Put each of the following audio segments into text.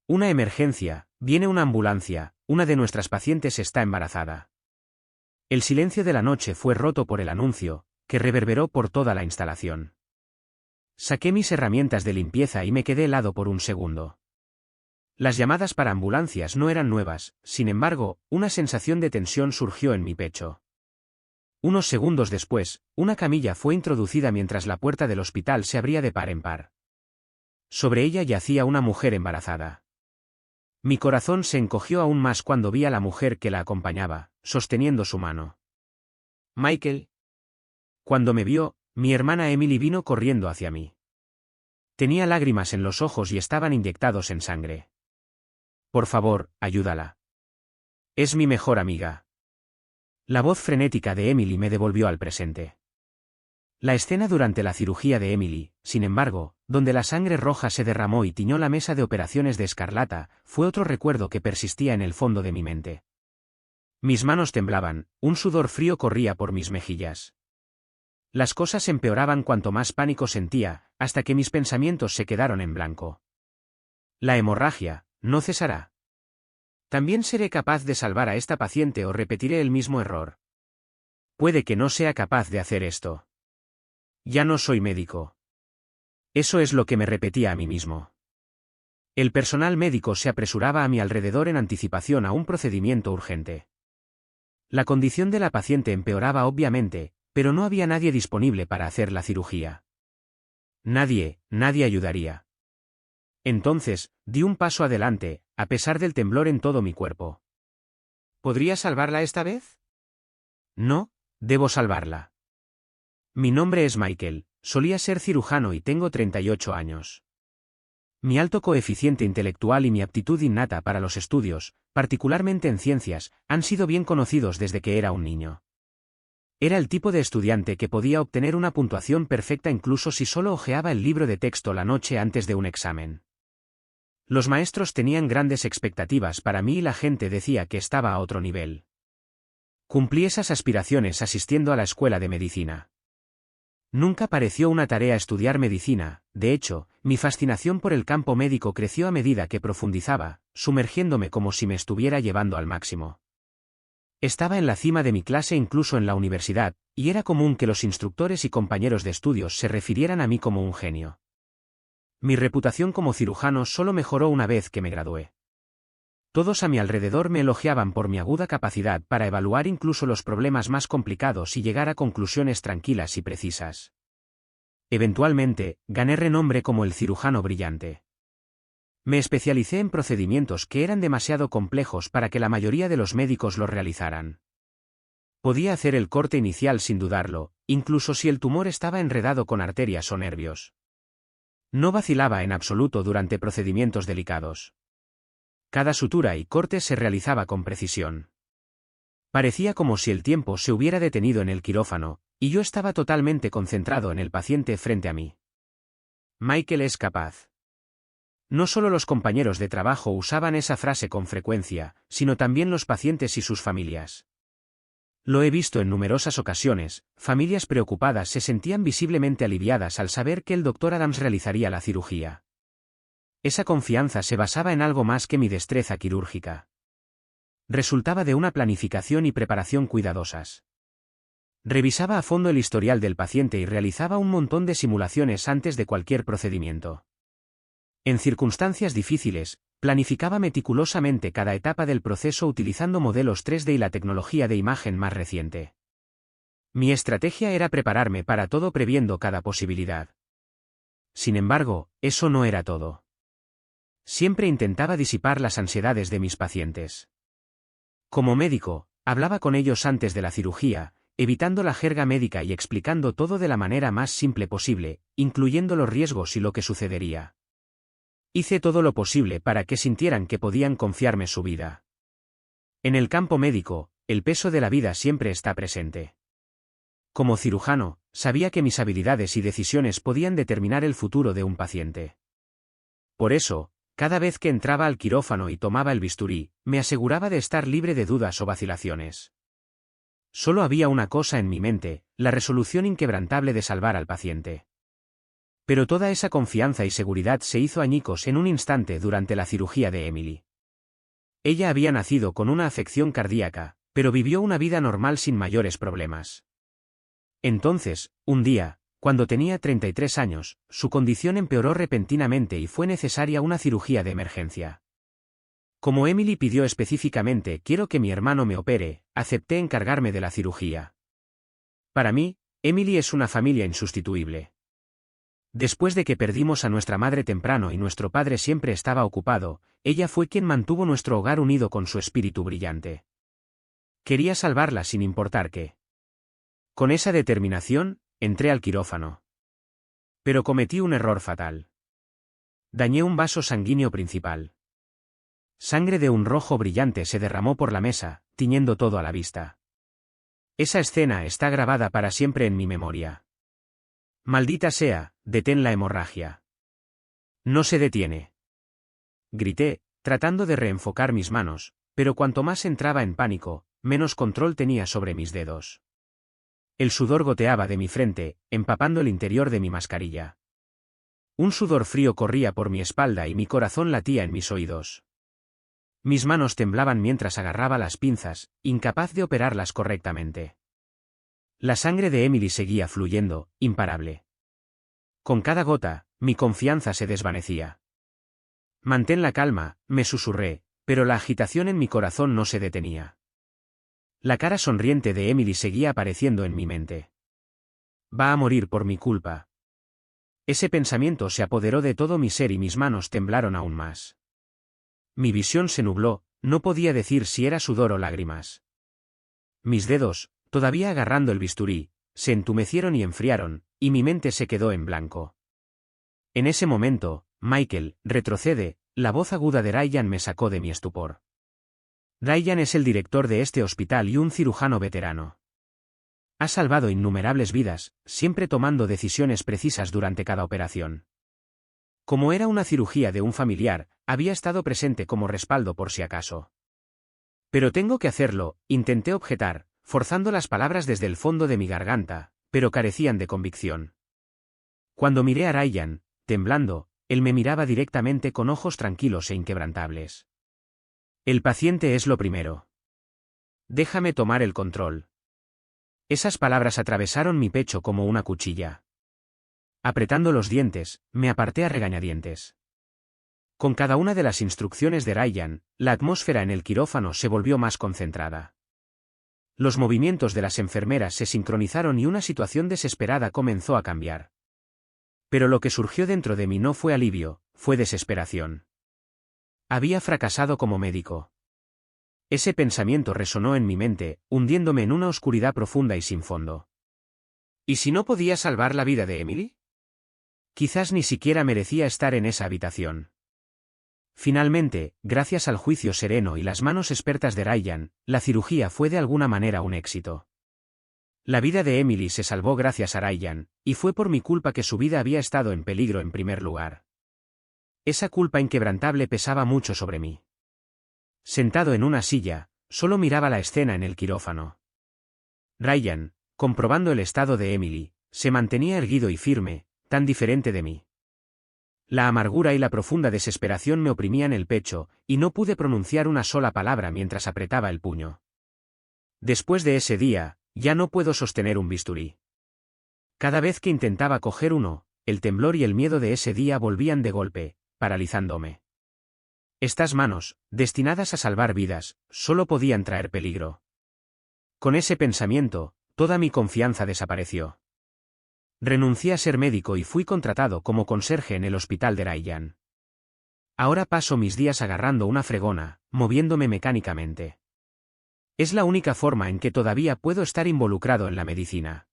Una emergencia, viene una ambulancia, una de nuestras pacientes está embarazada. El silencio de la noche fue roto por el anuncio, que reverberó por toda la instalación. Saqué mis herramientas de limpieza y me quedé helado por un segundo. Las llamadas para ambulancias no eran nuevas, sin embargo, una sensación de tensión surgió en mi pecho. Unos segundos después, una camilla fue introducida mientras la puerta del hospital se abría de par en par. Sobre ella yacía una mujer embarazada. Mi corazón se encogió aún más cuando vi a la mujer que la acompañaba, sosteniendo su mano. Michael. Cuando me vio, mi hermana Emily vino corriendo hacia mí. Tenía lágrimas en los ojos y estaban inyectados en sangre. Por favor, ayúdala. Es mi mejor amiga. La voz frenética de Emily me devolvió al presente. La escena durante la cirugía de Emily, sin embargo, donde la sangre roja se derramó y tiñó la mesa de operaciones de escarlata, fue otro recuerdo que persistía en el fondo de mi mente. Mis manos temblaban, un sudor frío corría por mis mejillas. Las cosas empeoraban cuanto más pánico sentía, hasta que mis pensamientos se quedaron en blanco. La hemorragia no cesará. ¿También seré capaz de salvar a esta paciente o repetiré el mismo error? Puede que no sea capaz de hacer esto. Ya no soy médico. Eso es lo que me repetía a mí mismo. El personal médico se apresuraba a mi alrededor en anticipación a un procedimiento urgente. La condición de la paciente empeoraba obviamente, pero no había nadie disponible para hacer la cirugía. Nadie ayudaría. Entonces, di un paso adelante, a pesar del temblor en todo mi cuerpo. ¿Podría salvarla esta vez? No, debo salvarla. Mi nombre es Michael, solía ser cirujano y tengo 38 años. Mi alto coeficiente intelectual y mi aptitud innata para los estudios, particularmente en ciencias, han sido bien conocidos desde que era un niño. Era el tipo de estudiante que podía obtener una puntuación perfecta incluso si solo hojeaba el libro de texto la noche antes de un examen. Los maestros tenían grandes expectativas para mí y la gente decía que estaba a otro nivel. Cumplí esas aspiraciones asistiendo a la escuela de medicina. Nunca pareció una tarea estudiar medicina, de hecho, mi fascinación por el campo médico creció a medida que profundizaba, sumergiéndome como si me estuviera llevando al máximo. Estaba en la cima de mi clase incluso en la universidad, y era común que los instructores y compañeros de estudios se refirieran a mí como un genio. Mi reputación como cirujano solo mejoró una vez que me gradué. Todos a mi alrededor me elogiaban por mi aguda capacidad para evaluar incluso los problemas más complicados y llegar a conclusiones tranquilas y precisas. Eventualmente, gané renombre como el cirujano brillante. Me especialicé en procedimientos que eran demasiado complejos para que la mayoría de los médicos los realizaran. Podía hacer el corte inicial sin dudarlo, incluso si el tumor estaba enredado con arterias o nervios. No vacilaba en absoluto durante procedimientos delicados. Cada sutura y corte se realizaba con precisión. Parecía como si el tiempo se hubiera detenido en el quirófano, y yo estaba totalmente concentrado en el paciente frente a mí. Michael es capaz. No solo los compañeros de trabajo usaban esa frase con frecuencia, sino también los pacientes y sus familias. Lo he visto en numerosas ocasiones, familias preocupadas se sentían visiblemente aliviadas al saber que el Dr. Adams realizaría la cirugía. Esa confianza se basaba en algo más que mi destreza quirúrgica. Resultaba de una planificación y preparación cuidadosas. Revisaba a fondo el historial del paciente y realizaba un montón de simulaciones antes de cualquier procedimiento. En circunstancias difíciles, planificaba meticulosamente cada etapa del proceso utilizando modelos 3D y la tecnología de imagen más reciente. Mi estrategia era prepararme para todo previendo cada posibilidad. Sin embargo, eso no era todo. Siempre intentaba disipar las ansiedades de mis pacientes. Como médico, hablaba con ellos antes de la cirugía, evitando la jerga médica y explicando todo de la manera más simple posible, incluyendo los riesgos y lo que sucedería. Hice todo lo posible para que sintieran que podían confiarme su vida. En el campo médico, el peso de la vida siempre está presente. Como cirujano, sabía que mis habilidades y decisiones podían determinar el futuro de un paciente. Por eso, cada vez que entraba al quirófano y tomaba el bisturí, me aseguraba de estar libre de dudas o vacilaciones. Solo había una cosa en mi mente, la resolución inquebrantable de salvar al paciente. Pero toda esa confianza y seguridad se hizo añicos en un instante durante la cirugía de Emily. Ella había nacido con una afección cardíaca, pero vivió una vida normal sin mayores problemas. Entonces, un día, cuando tenía 33 años, su condición empeoró repentinamente y fue necesaria una cirugía de emergencia. Como Emily pidió específicamente "quiero que mi hermano me opere", acepté encargarme de la cirugía. Para mí, Emily es una familia insustituible. Después de que perdimos a nuestra madre temprano y nuestro padre siempre estaba ocupado, ella fue quien mantuvo nuestro hogar unido con su espíritu brillante. Quería salvarla sin importar qué. Con esa determinación, entré al quirófano. Pero cometí un error fatal. Dañé un vaso sanguíneo principal. Sangre de un rojo brillante se derramó por la mesa, tiñendo todo a la vista. Esa escena está grabada para siempre en mi memoria. Maldita sea, detén la hemorragia. No se detiene. Grité, tratando de reenfocar mis manos, pero cuanto más entraba en pánico, menos control tenía sobre mis dedos. El sudor goteaba de mi frente, empapando el interior de mi mascarilla. Un sudor frío corría por mi espalda y mi corazón latía en mis oídos. Mis manos temblaban mientras agarraba las pinzas, incapaz de operarlas correctamente. La sangre de Emily seguía fluyendo, imparable. Con cada gota, mi confianza se desvanecía. Mantén la calma, me susurré, pero la agitación en mi corazón no se detenía. La cara sonriente de Emily seguía apareciendo en mi mente. Va a morir por mi culpa. Ese pensamiento se apoderó de todo mi ser y mis manos temblaron aún más. Mi visión se nubló, no podía decir si era sudor o lágrimas. Mis dedos, todavía agarrando el bisturí, se entumecieron y enfriaron, y mi mente se quedó en blanco. En ese momento, Michael, retrocede, la voz aguda de Ryan me sacó de mi estupor. Ryan es el director de este hospital y un cirujano veterano. Ha salvado innumerables vidas, siempre tomando decisiones precisas durante cada operación. Como era una cirugía de un familiar, había estado presente como respaldo por si acaso. Pero tengo que hacerlo, intenté objetar, forzando las palabras desde el fondo de mi garganta, pero carecían de convicción. Cuando miré a Ryan, temblando, él me miraba directamente con ojos tranquilos e inquebrantables. El paciente es lo primero. Déjame tomar el control. Esas palabras atravesaron mi pecho como una cuchilla. Apretando los dientes, me aparté a regañadientes. Con cada una de las instrucciones de Ryan, la atmósfera en el quirófano se volvió más concentrada. Los movimientos de las enfermeras se sincronizaron y una situación desesperada comenzó a cambiar. Pero lo que surgió dentro de mí no fue alivio, fue desesperación. Había fracasado como médico. Ese pensamiento resonó en mi mente, hundiéndome en una oscuridad profunda y sin fondo. ¿Y si no podía salvar la vida de Emily? Quizás ni siquiera merecía estar en esa habitación. Finalmente, gracias al juicio sereno y las manos expertas de Ryan, la cirugía fue de alguna manera un éxito. La vida de Emily se salvó gracias a Ryan, y fue por mi culpa que su vida había estado en peligro en primer lugar. Esa culpa inquebrantable pesaba mucho sobre mí. Sentado en una silla, solo miraba la escena en el quirófano. Ryan, comprobando el estado de Emily, se mantenía erguido y firme, tan diferente de mí. La amargura y la profunda desesperación me oprimían el pecho, y no pude pronunciar una sola palabra mientras apretaba el puño. Después de ese día, ya no puedo sostener un bisturí. Cada vez que intentaba coger uno, el temblor y el miedo de ese día volvían de golpe, paralizándome. Estas manos, destinadas a salvar vidas, solo podían traer peligro. Con ese pensamiento, toda mi confianza desapareció. Renuncié a ser médico y fui contratado como conserje en el hospital de Ryan. Ahora paso mis días agarrando una fregona, moviéndome mecánicamente. Es la única forma en que todavía puedo estar involucrado en la medicina.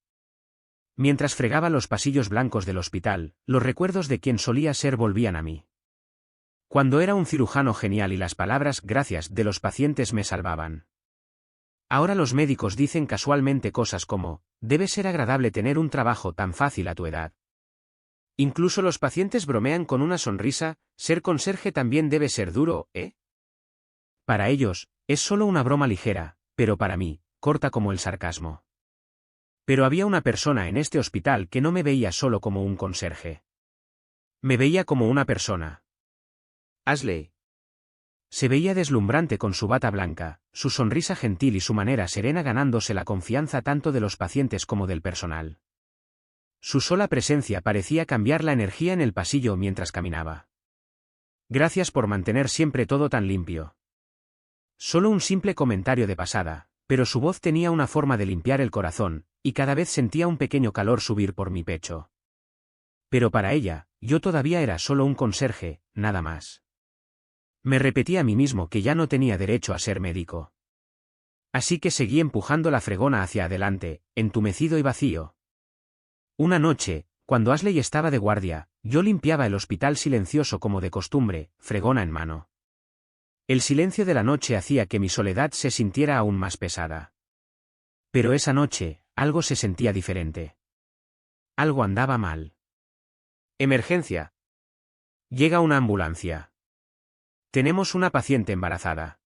Mientras fregaba los pasillos blancos del hospital, los recuerdos de quien solía ser volvían a mí. Cuando era un cirujano genial y las palabras "gracias" de los pacientes me salvaban. Ahora los médicos dicen casualmente cosas como, debe ser agradable tener un trabajo tan fácil a tu edad. Incluso los pacientes bromean con una sonrisa, ser conserje también debe ser duro, ¿eh? Para ellos, es solo una broma ligera, pero para mí, corta como el sarcasmo. Pero había una persona en este hospital que no me veía solo como un conserje. Me veía como una persona. Ashley. Se veía deslumbrante con su bata blanca, su sonrisa gentil y su manera serena ganándose la confianza tanto de los pacientes como del personal. Su sola presencia parecía cambiar la energía en el pasillo mientras caminaba. Gracias por mantener siempre todo tan limpio. Solo un simple comentario de pasada, pero su voz tenía una forma de limpiar el corazón, y cada vez sentía un pequeño calor subir por mi pecho. Pero para ella, yo todavía era solo un conserje, nada más. Me repetí a mí mismo que ya no tenía derecho a ser médico. Así que seguí empujando la fregona hacia adelante, entumecido y vacío. Una noche, cuando Ashley estaba de guardia, yo limpiaba el hospital silencioso como de costumbre, fregona en mano. El silencio de la noche hacía que mi soledad se sintiera aún más pesada. Pero esa noche, algo se sentía diferente. Algo andaba mal. Emergencia. Llega una ambulancia. Tenemos una paciente embarazada.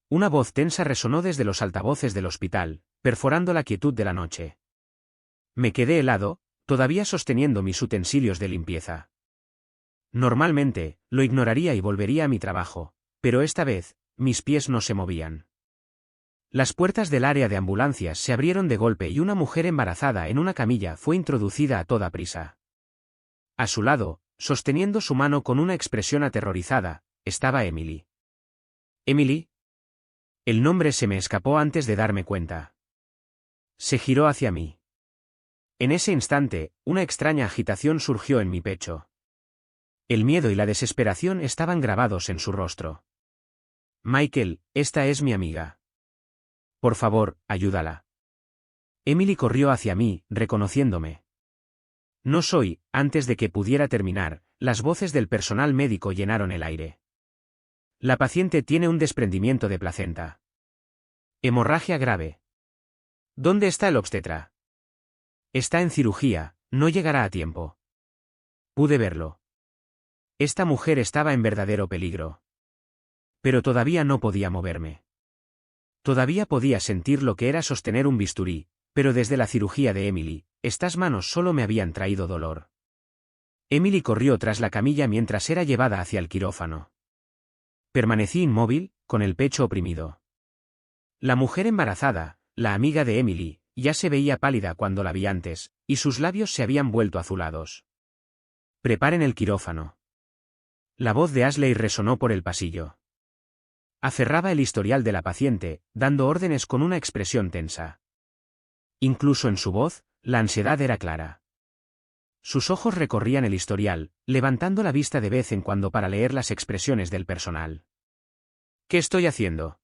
Una voz tensa resonó desde los altavoces del hospital, perforando la quietud de la noche. Me quedé helado, todavía sosteniendo mis utensilios de limpieza. Normalmente, lo ignoraría y volvería a mi trabajo, pero esta vez, mis pies no se movían. Las puertas del área de ambulancias se abrieron de golpe y una mujer embarazada en una camilla fue introducida a toda prisa. A su lado, sosteniendo su mano con una expresión aterrorizada, estaba Emily. ¿Emily? El nombre se me escapó antes de darme cuenta. Se giró hacia mí. En ese instante, una extraña agitación surgió en mi pecho. El miedo y la desesperación estaban grabados en su rostro. Michael, esta es mi amiga. Por favor, ayúdala. Emily corrió hacia mí, reconociéndome. No soy, antes de que pudiera terminar, las voces del personal médico llenaron el aire. La paciente tiene un desprendimiento de placenta. Hemorragia grave. ¿Dónde está el obstetra? Está en cirugía, no llegará a tiempo. Pude verlo. Esta mujer estaba en verdadero peligro. Pero todavía no podía moverme. Todavía podía sentir lo que era sostener un bisturí, pero desde la cirugía de Emily, estas manos solo me habían traído dolor. Emily corrió tras la camilla mientras era llevada hacia el quirófano. Permanecí inmóvil, con el pecho oprimido. La mujer embarazada, la amiga de Emily, ya se veía pálida cuando la vi antes, y sus labios se habían vuelto azulados. Preparen el quirófano. La voz de Ashley resonó por el pasillo. Aferraba el historial de la paciente, dando órdenes con una expresión tensa. Incluso en su voz, la ansiedad era clara. Sus ojos recorrían el historial, levantando la vista de vez en cuando para leer las expresiones del personal. ¿Qué estoy haciendo?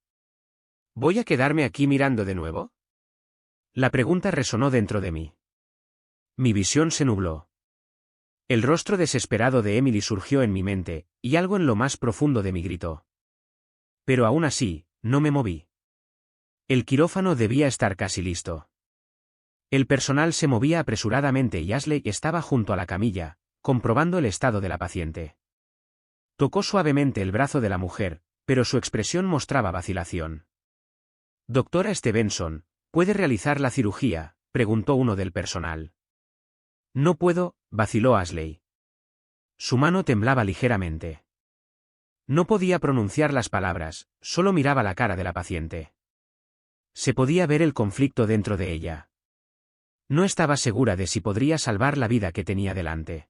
¿Voy a quedarme aquí mirando de nuevo? La pregunta resonó dentro de mí. Mi visión se nubló. El rostro desesperado de Emily surgió en mi mente, y algo en lo más profundo de mí gritó. Pero aún así, no me moví. El quirófano debía estar casi listo. El personal se movía apresuradamente y Ashley estaba junto a la camilla, comprobando el estado de la paciente. Tocó suavemente el brazo de la mujer, pero su expresión mostraba vacilación. Doctora Stevenson, ¿puede realizar la cirugía?, preguntó uno del personal. No puedo, vaciló Ashley. Su mano temblaba ligeramente. No podía pronunciar las palabras, solo miraba la cara de la paciente. Se podía ver el conflicto dentro de ella. No estaba segura de si podría salvar la vida que tenía delante.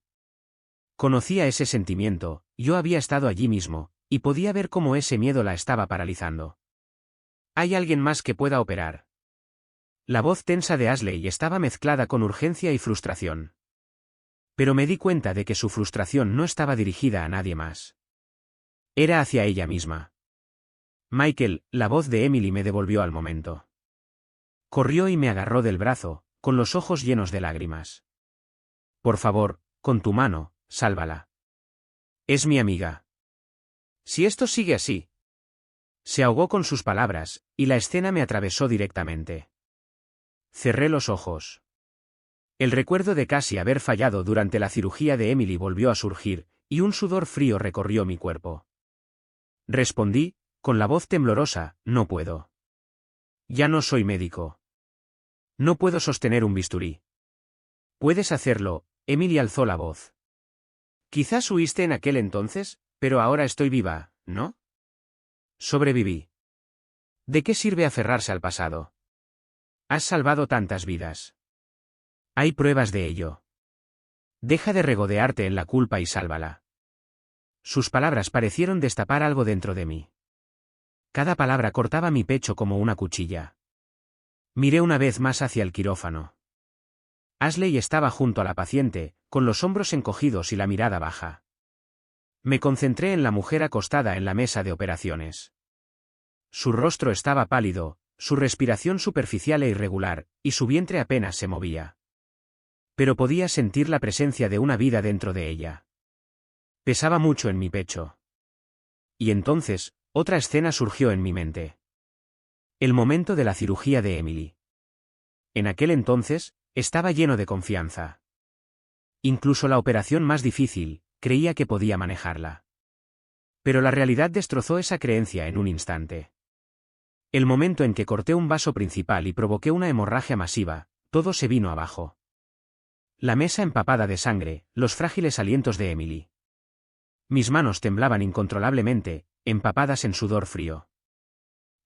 Conocía ese sentimiento, yo había estado allí mismo, y podía ver cómo ese miedo la estaba paralizando. ¿Hay alguien más que pueda operar? La voz tensa de Ashley estaba mezclada con urgencia y frustración. Pero me di cuenta de que su frustración no estaba dirigida a nadie más. Era hacia ella misma. Michael, la voz de Emily me devolvió al momento. Corrió y me agarró del brazo, con los ojos llenos de lágrimas. Por favor, con tu mano, sálvala. Es mi amiga. Si esto sigue así. Se ahogó con sus palabras, y la escena me atravesó directamente. Cerré los ojos. El recuerdo de casi haber fallado durante la cirugía de Emily volvió a surgir, y un sudor frío recorrió mi cuerpo. Respondí, con la voz temblorosa, no puedo. Ya no soy médico. No puedo sostener un bisturí. Puedes hacerlo, Emily alzó la voz. Quizás huiste en aquel entonces, pero ahora estoy viva, ¿no? Sobreviví. ¿De qué sirve aferrarse al pasado? Has salvado tantas vidas. Hay pruebas de ello. Deja de regodearte en la culpa y sálvala. Sus palabras parecieron destapar algo dentro de mí. Cada palabra cortaba mi pecho como una cuchilla. Miré una vez más hacia el quirófano. Ashley estaba junto a la paciente, con los hombros encogidos y la mirada baja. Me concentré en la mujer acostada en la mesa de operaciones. Su rostro estaba pálido, su respiración superficial e irregular, y su vientre apenas se movía. Pero podía sentir la presencia de una vida dentro de ella. Pesaba mucho en mi pecho. Y entonces, otra escena surgió en mi mente. El momento de la cirugía de Emily. En aquel entonces, estaba lleno de confianza. Incluso la operación más difícil, creía que podía manejarla. Pero la realidad destrozó esa creencia en un instante. El momento en que corté un vaso principal y provoqué una hemorragia masiva, todo se vino abajo. La mesa empapada de sangre, los frágiles alientos de Emily. Mis manos temblaban incontrolablemente, empapadas en sudor frío.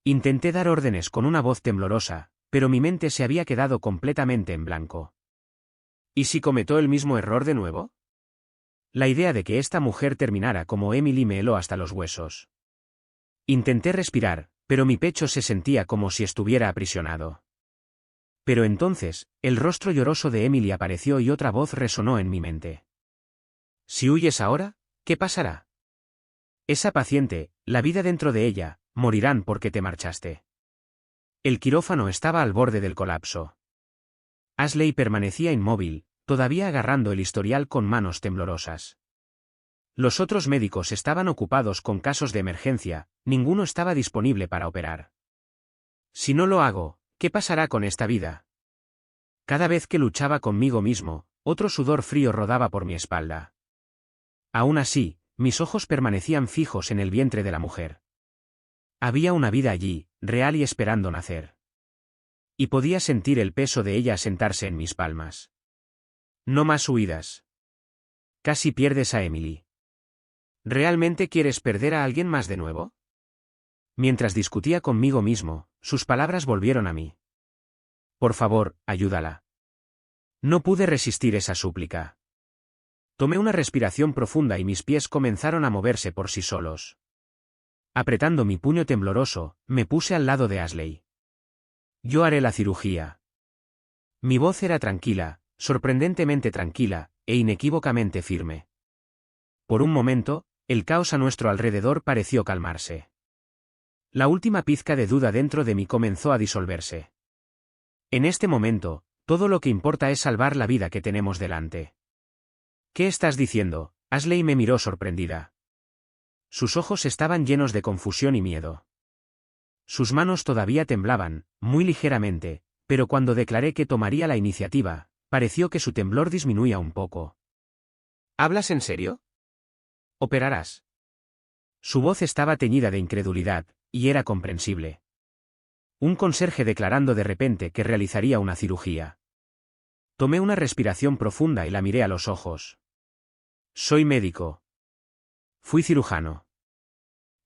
Intenté dar órdenes con una voz temblorosa, pero mi mente se había quedado completamente en blanco. ¿Y si cometió el mismo error de nuevo? La idea de que esta mujer terminara como Emily me heló hasta los huesos. Intenté respirar, pero mi pecho se sentía como si estuviera aprisionado. Pero entonces, el rostro lloroso de Emily apareció y otra voz resonó en mi mente. Si huyes ahora, ¿qué pasará? Esa paciente, la vida dentro de ella, morirán porque te marchaste. El quirófano estaba al borde del colapso. Ashley permanecía inmóvil, todavía agarrando el historial con manos temblorosas. Los otros médicos estaban ocupados con casos de emergencia, ninguno estaba disponible para operar. Si no lo hago, ¿qué pasará con esta vida? Cada vez que luchaba conmigo mismo, otro sudor frío rodaba por mi espalda. Aún así, mis ojos permanecían fijos en el vientre de la mujer. Había una vida allí, real y esperando nacer. Y podía sentir el peso de ella sentarse en mis palmas. No más huidas. Casi pierdes a Emily. ¿Realmente quieres perder a alguien más de nuevo? Mientras discutía conmigo mismo, sus palabras volvieron a mí. Por favor, ayúdala. No pude resistir esa súplica. Tomé una respiración profunda y mis pies comenzaron a moverse por sí solos. Apretando mi puño tembloroso, me puse al lado de Ashley. Yo haré la cirugía. Mi voz era tranquila, sorprendentemente tranquila, e inequívocamente firme. Por un momento, el caos a nuestro alrededor pareció calmarse. La última pizca de duda dentro de mí comenzó a disolverse. En este momento, todo lo que importa es salvar la vida que tenemos delante. ¿Qué estás diciendo? Ashley me miró sorprendida. Sus ojos estaban llenos de confusión y miedo. Sus manos todavía temblaban, muy ligeramente, pero cuando declaré que tomaría la iniciativa, pareció que su temblor disminuía un poco. ¿Hablas en serio? ¿Operarás? Su voz estaba teñida de incredulidad, y era comprensible. Un conserje declarando de repente que realizaría una cirugía. Tomé una respiración profunda y la miré a los ojos. Soy médico. Fui cirujano.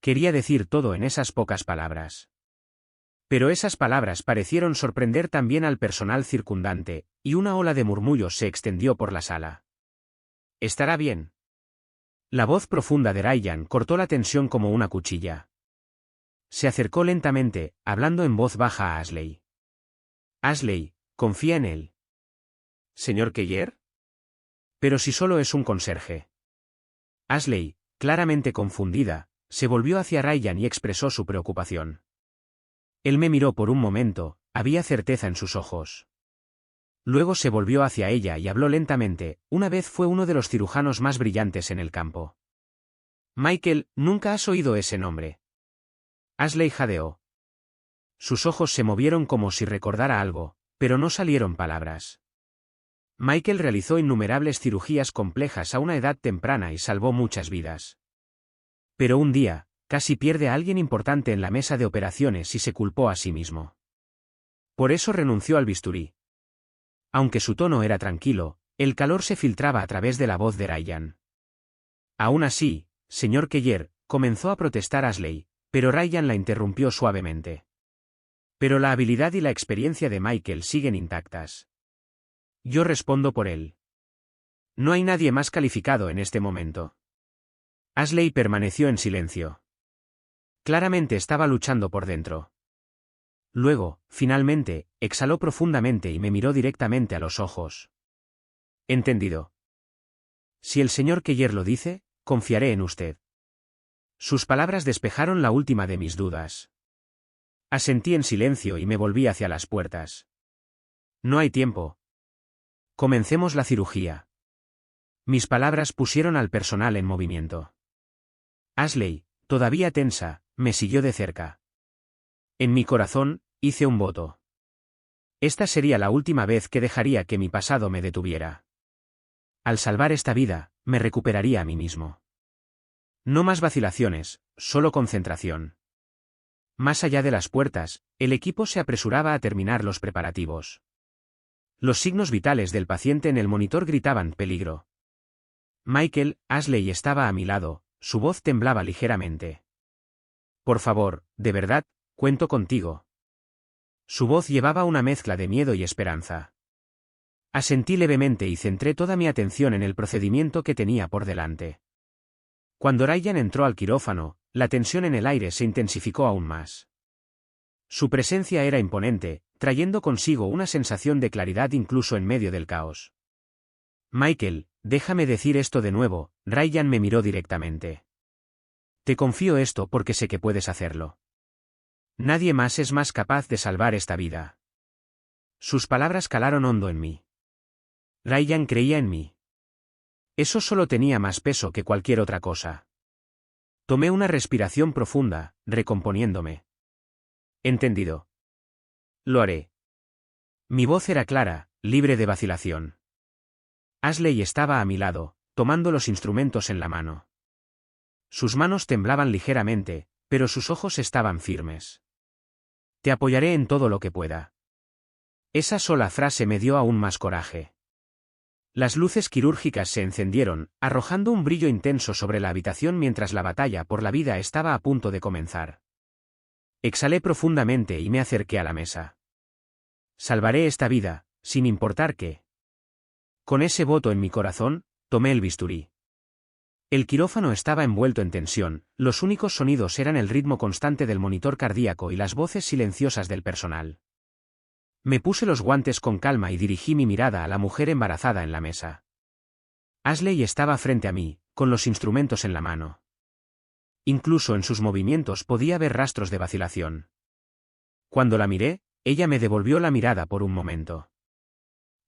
Quería decir todo en esas pocas palabras. Pero esas palabras parecieron sorprender también al personal circundante, y una ola de murmullos se extendió por la sala. ¿Estará bien? La voz profunda de Ryan cortó la tensión como una cuchilla. Se acercó lentamente, hablando en voz baja a Ashley. Ashley, confía en él. ¿Señor Keller? Pero si solo es un conserje. Ashley, claramente confundida, se volvió hacia Ryan y expresó su preocupación. Él me miró por un momento, había certeza en sus ojos. Luego se volvió hacia ella y habló lentamente, una vez fue uno de los cirujanos más brillantes en el campo. Michael, ¿nunca has oído ese nombre? Ashley jadeó. Sus ojos se movieron como si recordara algo, pero no salieron palabras. Michael realizó innumerables cirugías complejas a una edad temprana y salvó muchas vidas. Pero un día, casi pierde a alguien importante en la mesa de operaciones y se culpó a sí mismo. Por eso renunció al bisturí. Aunque su tono era tranquilo, el calor se filtraba a través de la voz de Ryan. Aún así, señor Keller, comenzó a protestar Ashley, pero Ryan la interrumpió suavemente. Pero la habilidad y la experiencia de Michael siguen intactas. Yo respondo por él. No hay nadie más calificado en este momento. Ashley permaneció en silencio. Claramente estaba luchando por dentro. Luego, finalmente, exhaló profundamente y me miró directamente a los ojos. Entendido. Si el señor Keller lo dice, confiaré en usted. Sus palabras despejaron la última de mis dudas. Asentí en silencio y me volví hacia las puertas. No hay tiempo. Comencemos la cirugía. Mis palabras pusieron al personal en movimiento. Ashley, todavía tensa, me siguió de cerca. En mi corazón, hice un voto. Esta sería la última vez que dejaría que mi pasado me detuviera. Al salvar esta vida, me recuperaría a mí mismo. No más vacilaciones, solo concentración. Más allá de las puertas, el equipo se apresuraba a terminar los preparativos. Los signos vitales del paciente en el monitor gritaban peligro. Michael, Ashley estaba a mi lado, su voz temblaba ligeramente. Por favor, de verdad, cuento contigo. Su voz llevaba una mezcla de miedo y esperanza. Asentí levemente y centré toda mi atención en el procedimiento que tenía por delante. Cuando Ryan entró al quirófano, la tensión en el aire se intensificó aún más. Su presencia era imponente, trayendo consigo una sensación de claridad incluso en medio del caos. Michael, déjame decir esto de nuevo, Ryan me miró directamente. Te confío esto porque sé que puedes hacerlo. Nadie más es más capaz de salvar esta vida. Sus palabras calaron hondo en mí. Ryan creía en mí. Eso solo tenía más peso que cualquier otra cosa. Tomé una respiración profunda, recomponiéndome. Entendido. Lo haré. Mi voz era clara, libre de vacilación. Ashley estaba a mi lado, tomando los instrumentos en la mano. Sus manos temblaban ligeramente, pero sus ojos estaban firmes. Te apoyaré en todo lo que pueda. Esa sola frase me dio aún más coraje. Las luces quirúrgicas se encendieron, arrojando un brillo intenso sobre la habitación mientras la batalla por la vida estaba a punto de comenzar. Exhalé profundamente y me acerqué a la mesa. Salvaré esta vida, sin importar qué. Con ese voto en mi corazón, tomé el bisturí. El quirófano estaba envuelto en tensión, los únicos sonidos eran el ritmo constante del monitor cardíaco y las voces silenciosas del personal. Me puse los guantes con calma y dirigí mi mirada a la mujer embarazada en la mesa. Ashley estaba frente a mí, con los instrumentos en la mano. Incluso en sus movimientos podía ver rastros de vacilación. Cuando la miré, ella me devolvió la mirada por un momento.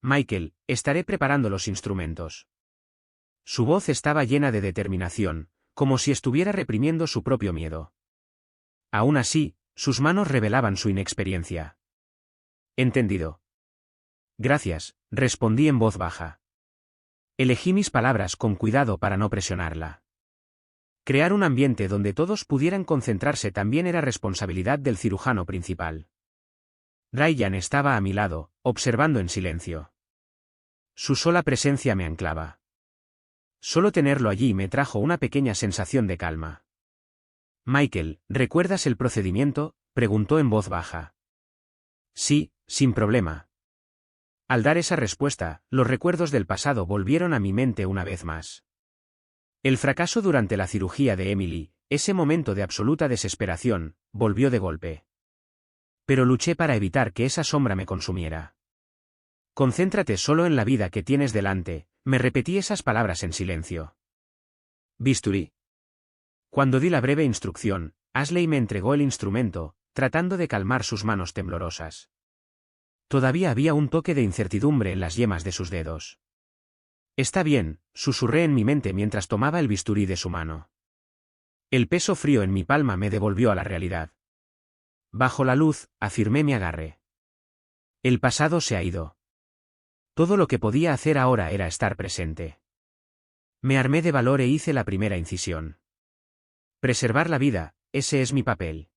Michael, estaré preparando los instrumentos. Su voz estaba llena de determinación, como si estuviera reprimiendo su propio miedo. Aún así, sus manos revelaban su inexperiencia. Entendido. Gracias, respondí en voz baja. Elegí mis palabras con cuidado para no presionarla. Crear un ambiente donde todos pudieran concentrarse también era responsabilidad del cirujano principal. Ryan estaba a mi lado, observando en silencio. Su sola presencia me anclaba. Solo tenerlo allí me trajo una pequeña sensación de calma. Michael, ¿recuerdas el procedimiento?, preguntó en voz baja. Sí, sin problema. Al dar esa respuesta, los recuerdos del pasado volvieron a mi mente una vez más. El fracaso durante la cirugía de Emily, ese momento de absoluta desesperación, volvió de golpe. Pero luché para evitar que esa sombra me consumiera. Concéntrate solo en la vida que tienes delante, me repetí esas palabras en silencio. Bisturí. Cuando di la breve instrucción, Ashley me entregó el instrumento, tratando de calmar sus manos temblorosas. Todavía había un toque de incertidumbre en las yemas de sus dedos. Está bien, susurré en mi mente mientras tomaba el bisturí de su mano. El peso frío en mi palma me devolvió a la realidad. Bajo la luz, afirmé mi agarre. El pasado se ha ido. Todo lo que podía hacer ahora era estar presente. Me armé de valor e hice la primera incisión. Preservar la vida, ese es mi papel.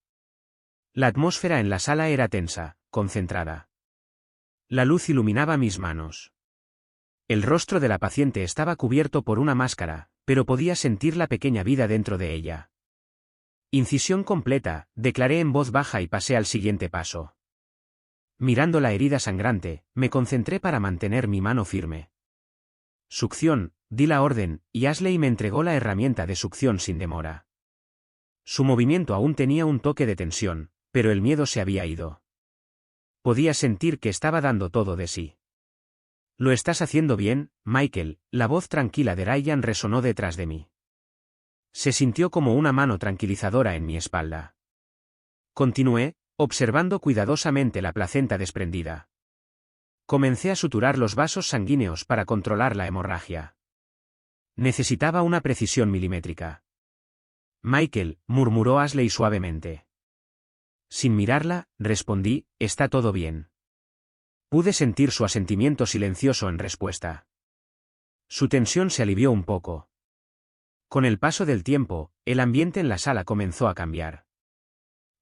La atmósfera en la sala era tensa, concentrada. La luz iluminaba mis manos. El rostro de la paciente estaba cubierto por una máscara, pero podía sentir la pequeña vida dentro de ella. Incisión completa, declaré en voz baja y pasé al siguiente paso. Mirando la herida sangrante, me concentré para mantener mi mano firme. Succión, di la orden, y Ashley me entregó la herramienta de succión sin demora. Su movimiento aún tenía un toque de tensión, pero el miedo se había ido. Podía sentir que estaba dando todo de sí. «Lo estás haciendo bien, Michael», la voz tranquila de Ryan resonó detrás de mí. Se sintió como una mano tranquilizadora en mi espalda. Continué, observando cuidadosamente la placenta desprendida. Comencé a suturar los vasos sanguíneos para controlar la hemorragia. Necesitaba una precisión milimétrica. «Michael», murmuró Ashley suavemente. Sin mirarla, respondí, «Está todo bien». Pude sentir su asentimiento silencioso en respuesta. Su tensión se alivió un poco. Con el paso del tiempo, el ambiente en la sala comenzó a cambiar.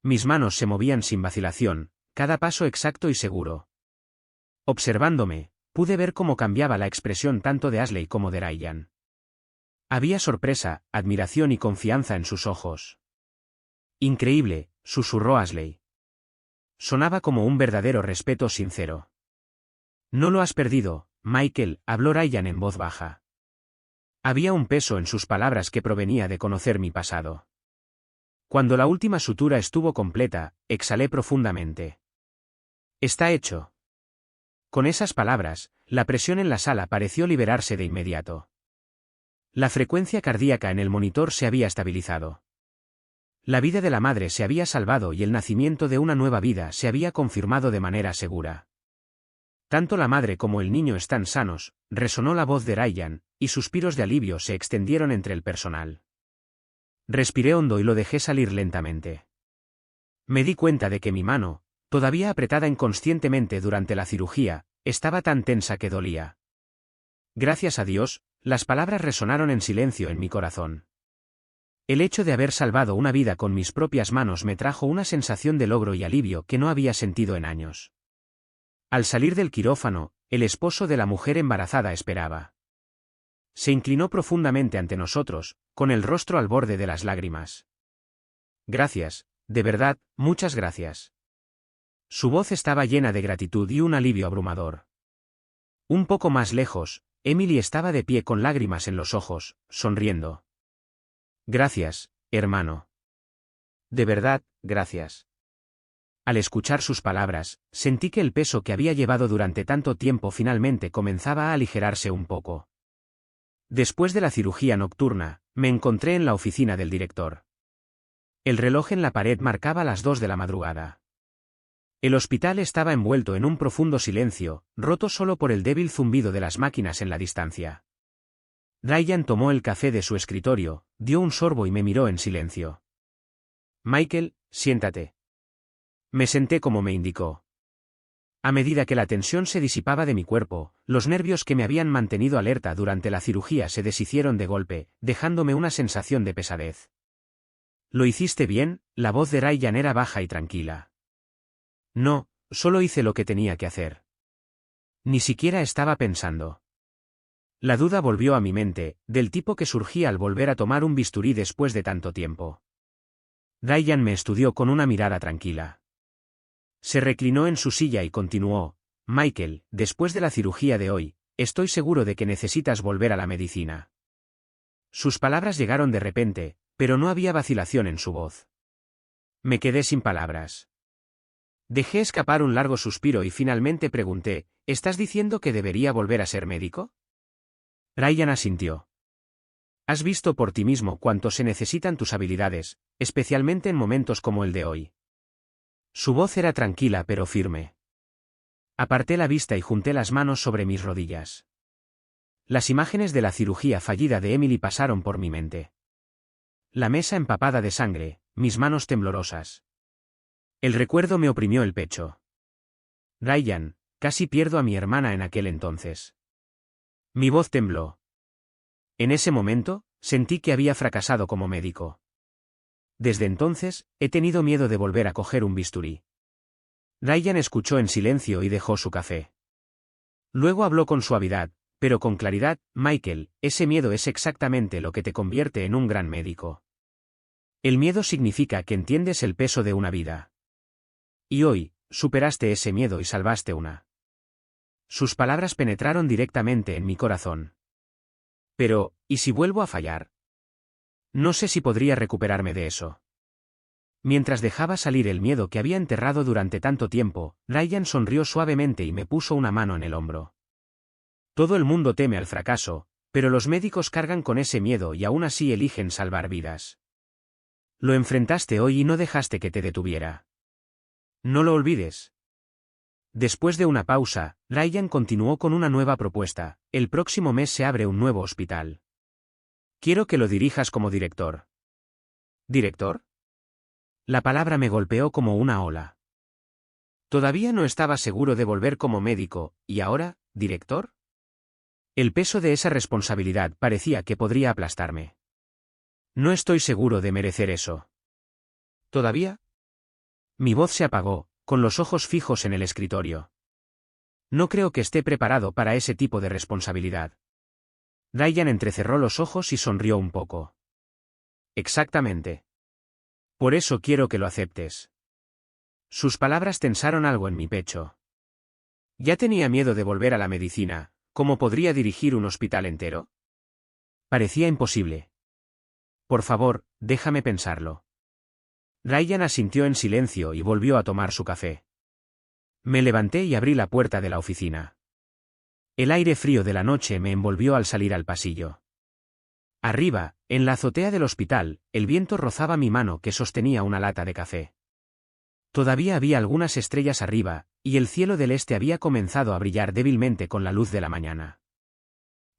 Mis manos se movían sin vacilación, cada paso exacto y seguro. Observándome, pude ver cómo cambiaba la expresión tanto de Ashley como de Ryan. Había sorpresa, admiración y confianza en sus ojos. «Increíble», susurró Ashley. Sonaba como un verdadero respeto sincero. «No lo has perdido, Michael», habló Ryan en voz baja. Había un peso en sus palabras que provenía de conocer mi pasado. Cuando la última sutura estuvo completa, exhalé profundamente. «Está hecho». Con esas palabras, la presión en la sala pareció liberarse de inmediato. La frecuencia cardíaca en el monitor se había estabilizado. La vida de la madre se había salvado y el nacimiento de una nueva vida se había confirmado de manera segura. «Tanto la madre como el niño están sanos», resonó la voz de Ryan, y suspiros de alivio se extendieron entre el personal. Respiré hondo y lo dejé salir lentamente. Me di cuenta de que mi mano, todavía apretada inconscientemente durante la cirugía, estaba tan tensa que dolía. Gracias a Dios, las palabras resonaron en silencio en mi corazón. El hecho de haber salvado una vida con mis propias manos me trajo una sensación de logro y alivio que no había sentido en años. Al salir del quirófano, el esposo de la mujer embarazada esperaba. Se inclinó profundamente ante nosotros, con el rostro al borde de las lágrimas. «Gracias, de verdad, muchas gracias». Su voz estaba llena de gratitud y un alivio abrumador. Un poco más lejos, Emily estaba de pie con lágrimas en los ojos, sonriendo. «Gracias, hermano. De verdad, gracias». Al escuchar sus palabras, sentí que el peso que había llevado durante tanto tiempo finalmente comenzaba a aligerarse un poco. Después de la cirugía nocturna, me encontré en la oficina del director. El reloj en la pared marcaba las 2 de la madrugada. El hospital estaba envuelto en un profundo silencio, roto solo por el débil zumbido de las máquinas en la distancia. Ryan tomó el café de su escritorio, dio un sorbo y me miró en silencio. «Michael, siéntate». Me senté como me indicó. A medida que la tensión se disipaba de mi cuerpo, los nervios que me habían mantenido alerta durante la cirugía se deshicieron de golpe, dejándome una sensación de pesadez. «¿Lo hiciste bien?», la voz de Ryan era baja y tranquila. «No, solo hice lo que tenía que hacer». Ni siquiera estaba pensando. La duda volvió a mi mente, del tipo que surgía al volver a tomar un bisturí después de tanto tiempo. Ryan me estudió con una mirada tranquila. Se reclinó en su silla y continuó: «Michael, después de la cirugía de hoy, estoy seguro de que necesitas volver a la medicina». Sus palabras llegaron de repente, pero no había vacilación en su voz. Me quedé sin palabras. Dejé escapar un largo suspiro y finalmente pregunté: «¿Estás diciendo que debería volver a ser médico?». Ryan asintió. «Has visto por ti mismo cuánto se necesitan tus habilidades, especialmente en momentos como el de hoy». Su voz era tranquila pero firme. Aparté la vista y junté las manos sobre mis rodillas. Las imágenes de la cirugía fallida de Emily pasaron por mi mente. La mesa empapada de sangre, mis manos temblorosas. El recuerdo me oprimió el pecho. «Ryan, casi pierdo a mi hermana en aquel entonces». Mi voz tembló. En ese momento, sentí que había fracasado como médico. Desde entonces, he tenido miedo de volver a coger un bisturí. Ryan escuchó en silencio y dejó su café. Luego habló con suavidad: Pero con claridad, Michael, ese miedo es exactamente lo que te convierte en un gran médico. El miedo significa que entiendes el peso de una vida. Y hoy, superaste ese miedo y salvaste una. Sus palabras penetraron directamente en mi corazón. Pero, ¿y si vuelvo a fallar? No sé si podría recuperarme de eso. Mientras dejaba salir el miedo que había enterrado durante tanto tiempo, Ryan sonrió suavemente y me puso una mano en el hombro. Todo el mundo teme al fracaso, pero los médicos cargan con ese miedo y aún así eligen salvar vidas. Lo enfrentaste hoy y no dejaste que te detuviera. No lo olvides. Después de una pausa, Ryan continuó con una nueva propuesta: el próximo mes se abre un nuevo hospital. Quiero que lo dirijas como director. ¿Director? La palabra me golpeó como una ola. Todavía no estaba seguro de volver como médico, ¿y ahora, director? El peso de esa responsabilidad parecía que podría aplastarme. No estoy seguro de merecer eso. ¿Todavía? Mi voz se apagó, con los ojos fijos en el escritorio. No creo que esté preparado para ese tipo de responsabilidad. Ryan entrecerró los ojos y sonrió un poco. Exactamente. Por eso quiero que lo aceptes. Sus palabras tensaron algo en mi pecho. Ya tenía miedo de volver a la medicina. ¿Cómo podría dirigir un hospital entero? Parecía imposible. Por favor, déjame pensarlo. Ryan asintió en silencio y volvió a tomar su café. Me levanté y abrí la puerta de la oficina. El aire frío de la noche me envolvió al salir al pasillo. Arriba, en la azotea del hospital, el viento rozaba mi mano que sostenía una lata de café. Todavía había algunas estrellas arriba, y el cielo del este había comenzado a brillar débilmente con la luz de la mañana.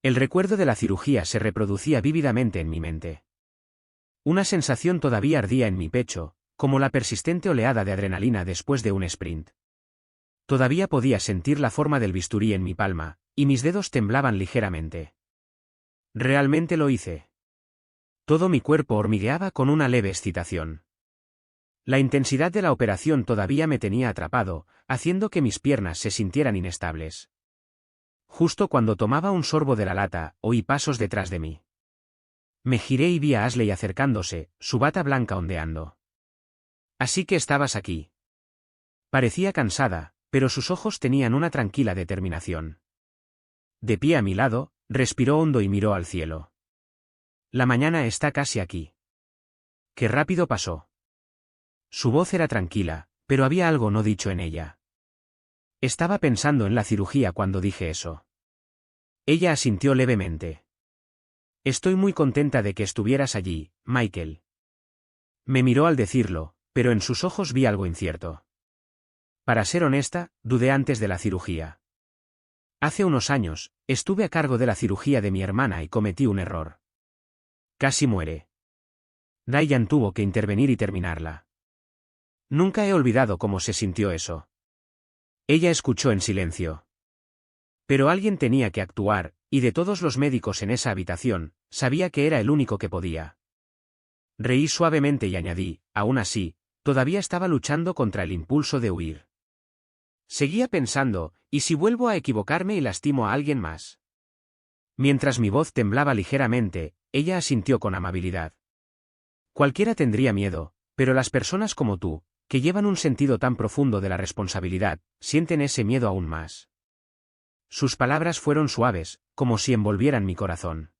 El recuerdo de la cirugía se reproducía vívidamente en mi mente. Una sensación todavía ardía en mi pecho, como la persistente oleada de adrenalina después de un sprint. Todavía podía sentir la forma del bisturí en mi palma, y mis dedos temblaban ligeramente. Realmente lo hice. Todo mi cuerpo hormigueaba con una leve excitación. La intensidad de la operación todavía me tenía atrapado, haciendo que mis piernas se sintieran inestables. Justo cuando tomaba un sorbo de la lata, oí pasos detrás de mí. Me giré y vi a Ashley acercándose, su bata blanca ondeando. Así que estabas aquí. Parecía cansada, pero sus ojos tenían una tranquila determinación. De pie a mi lado, respiró hondo y miró al cielo. La mañana está casi aquí. Qué rápido pasó. Su voz era tranquila, pero había algo no dicho en ella. Estaba pensando en la cirugía cuando dije eso. Ella asintió levemente. Estoy muy contenta de que estuvieras allí, Michael. Me miró al decirlo, pero en sus ojos vi algo incierto. Para ser honesta, dudé antes de la cirugía. Hace unos años, estuve a cargo de la cirugía de mi hermana y cometí un error. Casi muere. Ryan tuvo que intervenir y terminarla. Nunca he olvidado cómo se sintió eso. Ella escuchó en silencio. Pero alguien tenía que actuar, y de todos los médicos en esa habitación, sabía que era el único que podía. Reí suavemente y añadí, aún así, todavía estaba luchando contra el impulso de huir. Seguía pensando, ¿y si vuelvo a equivocarme y lastimo a alguien más? Mientras mi voz temblaba ligeramente, ella asintió con amabilidad. Cualquiera tendría miedo, pero las personas como tú, que llevan un sentido tan profundo de la responsabilidad, sienten ese miedo aún más. Sus palabras fueron suaves, como si envolvieran mi corazón.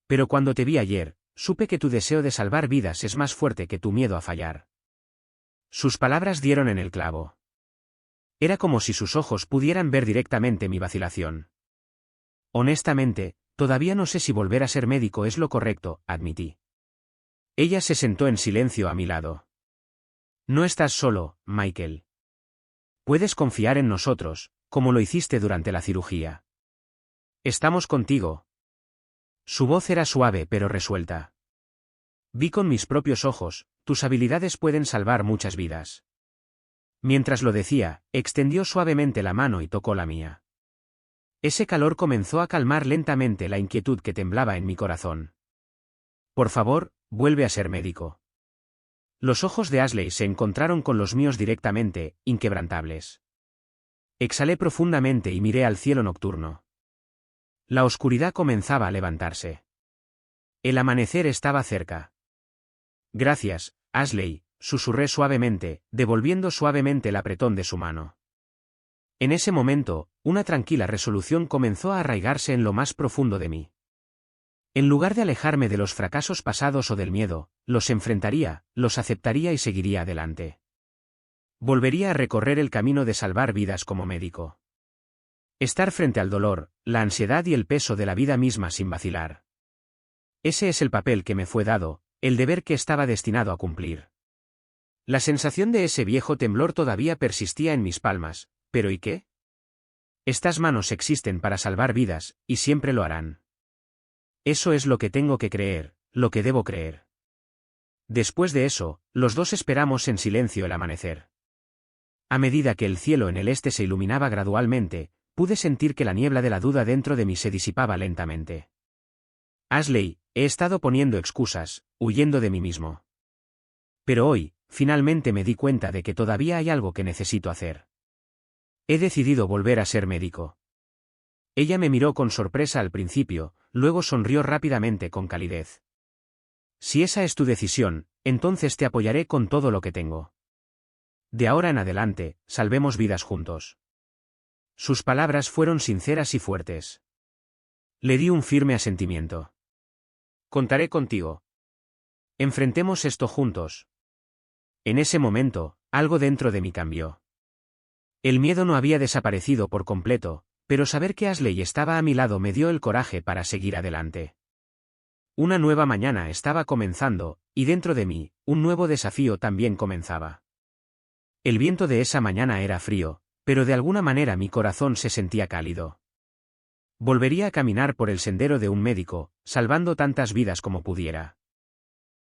Pero cuando te vi ayer, supe que tu deseo de salvar vidas es más fuerte que tu miedo a fallar. Sus palabras dieron en el clavo. Era como si sus ojos pudieran ver directamente mi vacilación. Honestamente, todavía no sé si volver a ser médico es lo correcto, admití. Ella se sentó en silencio a mi lado. No estás solo, Michael. Puedes confiar en nosotros, como lo hiciste durante la cirugía. Estamos contigo. Su voz era suave pero resuelta. Vi con mis propios ojos, tus habilidades pueden salvar muchas vidas. Mientras lo decía, extendió suavemente la mano y tocó la mía. Ese calor comenzó a calmar lentamente la inquietud que temblaba en mi corazón. Por favor, vuelve a ser médico. Los ojos de Ashley se encontraron con los míos directamente, inquebrantables. Exhalé profundamente y miré al cielo nocturno. La oscuridad comenzaba a levantarse. El amanecer estaba cerca. Gracias, Ashley, susurré suavemente, devolviendo suavemente el apretón de su mano. En ese momento, una tranquila resolución comenzó a arraigarse en lo más profundo de mí. En lugar de alejarme de los fracasos pasados o del miedo, los enfrentaría, los aceptaría y seguiría adelante. Volvería a recorrer el camino de salvar vidas como médico. Estar frente al dolor, la ansiedad y el peso de la vida misma sin vacilar. Ese es el papel que me fue dado, el deber que estaba destinado a cumplir. La sensación de ese viejo temblor todavía persistía en mis palmas, ¿pero y qué? Estas manos existen para salvar vidas, y siempre lo harán. Eso es lo que tengo que creer, lo que debo creer. Después de eso, los dos esperamos en silencio el amanecer. A medida que el cielo en el este se iluminaba gradualmente, pude sentir que la niebla de la duda dentro de mí se disipaba lentamente. Ashley, he estado poniendo excusas, huyendo de mí mismo. Pero hoy, finalmente me di cuenta de que todavía hay algo que necesito hacer. He decidido volver a ser médico. Ella me miró con sorpresa al principio, luego sonrió rápidamente con calidez. Si esa es tu decisión, entonces te apoyaré con todo lo que tengo. De ahora en adelante, salvemos vidas juntos. Sus palabras fueron sinceras y fuertes. Le di un firme asentimiento. Contaré contigo. Enfrentemos esto juntos. En ese momento, algo dentro de mí cambió. El miedo no había desaparecido por completo, pero saber que Ashley estaba a mi lado me dio el coraje para seguir adelante. Una nueva mañana estaba comenzando, y dentro de mí, un nuevo desafío también comenzaba. El viento de esa mañana era frío, pero de alguna manera mi corazón se sentía cálido. Volvería a caminar por el sendero de un médico, salvando tantas vidas como pudiera.